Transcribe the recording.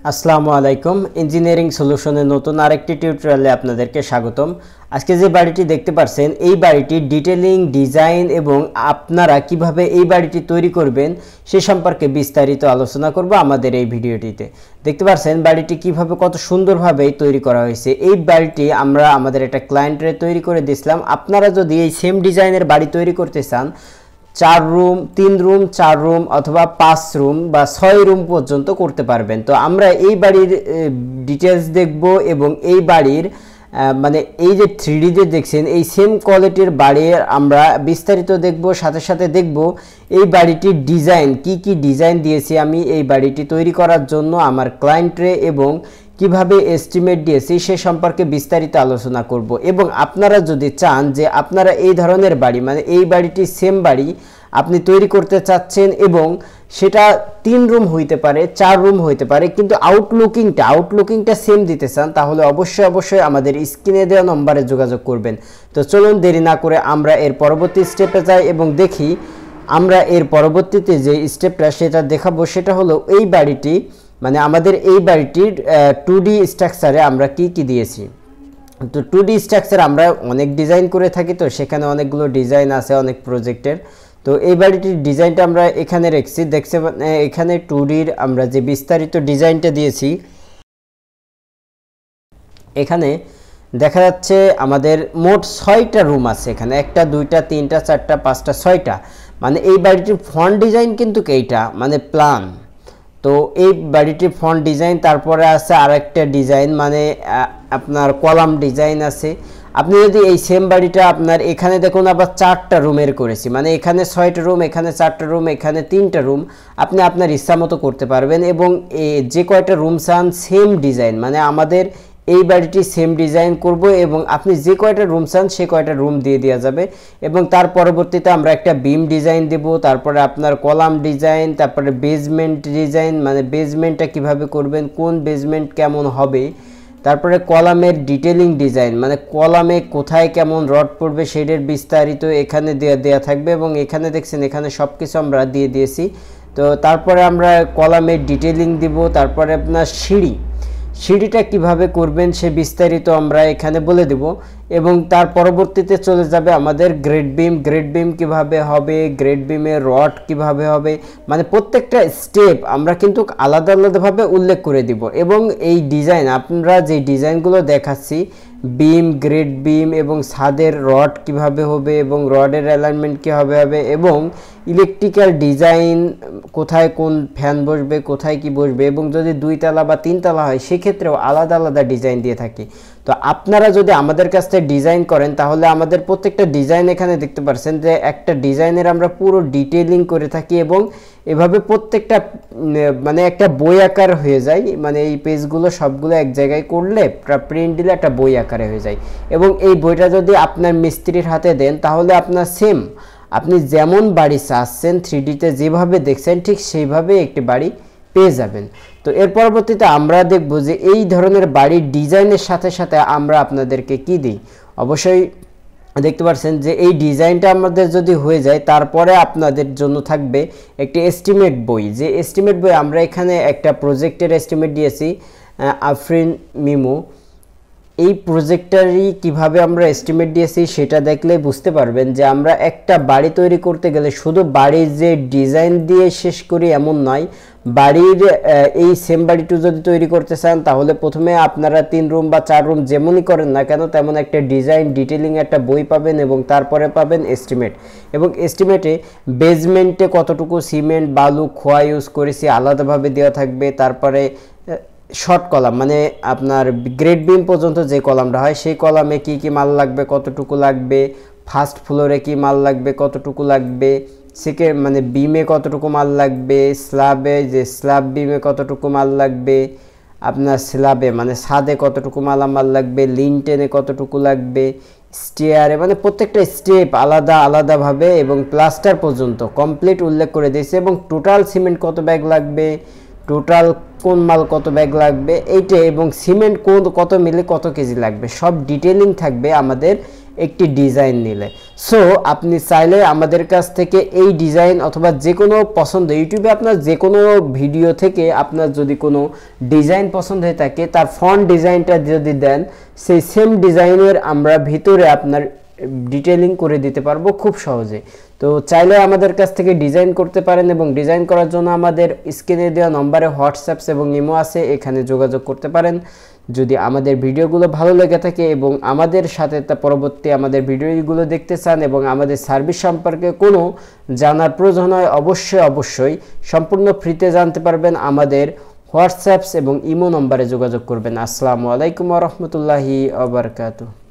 আসসালামু আলাইকুম ইঞ্জিনিয়ারিং সলিউশনের নতুন আরেকটি টিউটোরিয়ালে আপনাদেরকে স্বাগতম। আজকে যে বাড়িটি দেখতে পাচ্ছেন এই বাড়িটির ডিটেইলিং ডিজাইন এবং আপনারা কিভাবে এই বাড়িটি তৈরি করবেন সে সম্পর্কে বিস্তারিত আলোচনা করব আমাদের এই ভিডিওটিতে। দেখতে পাচ্ছেন বাড়িটি কিভাবে কত সুন্দরভাবে তৈরি করা হয়েছে। এই বাড়িটি আমরা আমাদের একটা ক্লায়েন্টরে তৈরি করে দিয়েছিলাম। আপনারা যদি এই সেম ডিজাইনের বাড়ি তৈরি করতে চান 4 রুম 3 রুম 4 রুম অথবা 5 রুম বা 6 রুম পর্যন্ত করতে পারবেন। তো আমরা এই বাড়ির ডিটেইলস দেখব এবং এই বাড়ির মানে এই যে 3D তে দেখছেন এই সেম কোয়ালিটির বাড়ির আমরা বিস্তারিত দেখব, সাথে সাথে দেখব এই বাড়িটির ডিজাইন কি ডিজাইন দিয়েছি আমি এই বাড়িটি তৈরি করার জন্য আমার ক্লায়েন্টরে এবং কিভাবে এস্টিমেট দিয়েছি সে সম্পর্কে বিস্তারিত আলোচনা করব। এবং আপনারা যদি চান যে আপনারা এই ধরনের বাড়ি মানে এই বাড়িটি সেম বাড়ি আপনি তৈরি করতে চাচ্ছেন এবং সেটা 3 রুম হইতে পারে 4 রুম হইতে পারে কিন্তু আউটলুকিংটা সেম দিতে চান, তাহলে অবশ্যই আমাদের স্ক্রিনে দেওয়া নম্বরে যোগাযোগ করবেন। তো চলুন দেরি না করে আমরা এর পরবর্তী স্টেপে যাই এবং দেখি আমরা এর পরবর্তীতে যে স্টেপটা সেটা দেখাবো সেটা হলো এই বাড়িটি মানে আমাদের এই বাড়িটির 2D স্ট্রাকচারে আমরা কি দিয়েছি। তো 2D স্ট্রাকচার আমরা অনেক ডিজাইন করে থাকি, তো সেখানে অনেকগুলো ডিজাইন আছে অনেক প্রজেক্টের। তো এই বাড়িটির ডিজাইনটা আমরা এখানে রেখেছি, দেখছে এখানে 2Dর আমরা যে বিস্তারিত ডিজাইনটা দিয়েছি এখানে দেখা যাচ্ছে আমাদের মোট 6টা রুম আছে। এখানে 1টা 2টা 3টা 4টা 5টা 6টা মানে এই বাড়িটির ফ্রন্ট ডিজাইন কিন্তু এইটা মানে প্ল্যান। তো এই বাড়িটির ফ্রন্ট ডিজাইন, তারপরে আছে আরেকটা ডিজাইন মানে আপনার কলাম ডিজাইন আছে। আপনি যদি এই সেম বাড়িটা আপনার এখানে দেখুন আবার 4টা রুমের করেছি মানে এখানে 6টা রুম এখানে 4টা রুম এখানে 3টা রুম আপনি আপনার ইচ্ছা মতো করতে পারবেন এবং যে কয়টা রুম চান সেম ডিজাইন মানে আমাদের এই বাড়িটি সেম ডিজাইন করব এবং আপনি যে কয়টা রুম চান সে কয়টা রুম দিয়ে দেওয়া যাবে। এবং তার পরবর্তীতে আমরা একটা বিম ডিজাইন দেব, তারপরে আপনার কলাম ডিজাইন, তারপরে বেজমেন্ট ডিজাইন মানে বেজমেন্টটা কিভাবে করবেন, কোন বেজমেন্ট কেমন হবে, তারপরে কলামের ডিটেইলিং ডিজাইন মানে কলামে কোথায় কেমন রড পড়বে সেটার বিস্তারিত এখানে দেওয়া থাকবে এবং এখানে দেখছেন এখানে সব কিছু আমরা দিয়ে দিয়েছি। তো তারপরে আমরা কলামের ডিটেইলিং দিব, তারপরে আপনার সিঁড়িটা কিভাবে করবেন সে বিস্তারিত আমরা এখানে বলে দেব এবং তার পরবর্তীতে চলে যাবে আমাদের গ্রেড বিম কিভাবে হবে, গ্রেড বিমের রড কিভাবে হবে মানে প্রত্যেকটা স্টেপ আমরা কিন্তু আলাদাভাবে উল্লেখ করে দিব। এবং এই ডিজাইন আমরা যে ডিজাইনগুলো দেখাচ্ছি বিম গ্রেড বিম এবং ছাদের রড কিভাবে হবে এবং রডের অ্যালাইনমেন্ট কিভাবে হবে এবং ইলেকট্রিক্যাল ডিজাইন কোথায় কোন ফ্যান বসবে কোথায় কি বসবে এবং যদি 2 তলা বা 3 তলা হয় সেক্ষেত্রেও আলাদা ডিজাইন দিয়ে থাকি। তো আপনারা যদি আমাদের কাছ থেকে ডিজাইন করেন তাহলে আমাদের প্রত্যেকটা ডিজাইন এখানে দেখতে পাচ্ছেন যে একটা ডিজাইনের আমরা পুরো ডিটেইলিং করে থাকি এবং এভাবে প্রত্যেকটা মানে একটা বই আকার হয়ে যায় মানে এই পেজগুলো সবগুলো এক জায়গায় করলে প্রিন্ট দিলে একটা বই আকারে হয়ে যায় এবং এই বইটা যদি আপনার মিস্ত্রির হাতে দেন তাহলে আপনার সেম আপনি যেমন বাড়ি চাচ্ছেন 3D তে যেভাবে দেখছেন ঠিক সেইভাবে একটি বাড়ি পেয়ে যাবেন। তো এর পরবর্তীতে আমরা দেখব যে এই ধরনের বাড়ির ডিজাইনের সাথে সাথে আমরা আপনাদেরকে কি দিই। অবশ্যই দেখতে পাচ্ছেন যে এই ডিজাইনটা আমাদের যদি হয়ে যায় তারপরে আপনাদের জন্য থাকবে একটি এস্টিমেট বই, যে এস্টিমেট বই আমরা এখানে একটা প্রজেক্টের এস্টিমেট দিয়েছি আফরিন মিমো। এই প্রজেক্টটারই কিভাবে আমরা এস্টিমেট দিয়েছি সেটা দেখলে বুঝতে পারবেন যে আমরা একটা বাড়ি তৈরি করতে গেলে শুধু বাড়ির যে ডিজাইন দিয়ে শেষ করি এমন নয়। বাড়ির এই সেম বাড়িটি যদি তৈরি করতে চান তাহলে প্রথমে আপনারা 3 রুম বা 4 রুম যেমনই করেন না কেন তেমন একটা ডিজাইন ডিটেইলিং একটা বই পাবেন এবং তারপরে পাবেন এস্টিমেট এবং এস্টিমেটে বেজমেন্টে কতটুকু সিমেন্ট বালু খোয়া ইউজ করেছি আলাদাভাবে দেওয়া থাকবে। তারপরে শর্ট কলাম মানে আপনার গ্রেড বিম পর্যন্ত যে কলামটা হয় সেই কলামে কি মাল লাগবে কতটুকু লাগবে, ফার্স্ট ফ্লোরে কি মাল লাগবে কতটুকু লাগবে, সেকেন্ড মানে বিমে কতটুকু মাল লাগবে, স্ল্যাবে যে স্ল্যাব বিমে কতটুকু মাল লাগবে, আপনার স্ল্যাবে মানে ছাদে কতটুকু মালামাল লাগবে, লিনটেনে কতটুকু লাগবে, স্টেয়ারে মানে প্রত্যেকটা স্টেপ আলাদাভাবে এবং প্লাস্টার পর্যন্ত কমপ্লিট উল্লেখ করে দিয়েছে এবং টোটাল সিমেন্ট কত ব্যাগ লাগবে, টোটাল কোন মাল কত ব্যাগ লাগবে এইটা এবং সিমেন্ট কত মিলে কত কেজি লাগবে সব ডিটেইলিং থাকবে আমাদের একটি ডিজাইন নিলে। সো আপনি চাইলে আমাদের কাছ থেকে এই ডিজাইন অথবা যে কোনো পছন্দ, ইউটিউবে আপনার যে কোনো ভিডিও থেকে আপনার যদি কোনো ডিজাইন পছন্দ হয়ে থাকে তার ফন্ট ডিজাইনটা যদি দেন, সেই সেম ডিজাইনের আমরা ভিতরে আপনার ডিটেইলিং করে দিতে পারবো খুব সহজে। তো চাইলে আমাদের কাছ থেকে ডিজাইন করতে পারেন, এবং ডিজাইন করার জন্য আমাদের স্ক্রিনে দেওয়া নম্বরে হোয়াটসঅ্যাপ এবং ইমো আছে, এখানে যোগাযোগ করতে পারেন। যদি আমাদের ভিডিওগুলো ভালো লেগে থাকে এবং আমাদের সাথে পরবর্তী আমাদের ভিডিওগুলো দেখতে চান এবং আমাদের সার্ভিস সম্পর্কে কোনো জানার প্রয়োজন হয়, অবশ্যই সম্পূর্ণ ফ্রিতে জানতে পারবেন। আমাদের হোয়াটসঅ্যাপ এবং ইমো নম্বরে যোগাযোগ করবেন। আসসালামু আলাইকুম ওয়া রাহমাতুল্লাহি ওয়া বারাকাতুহু।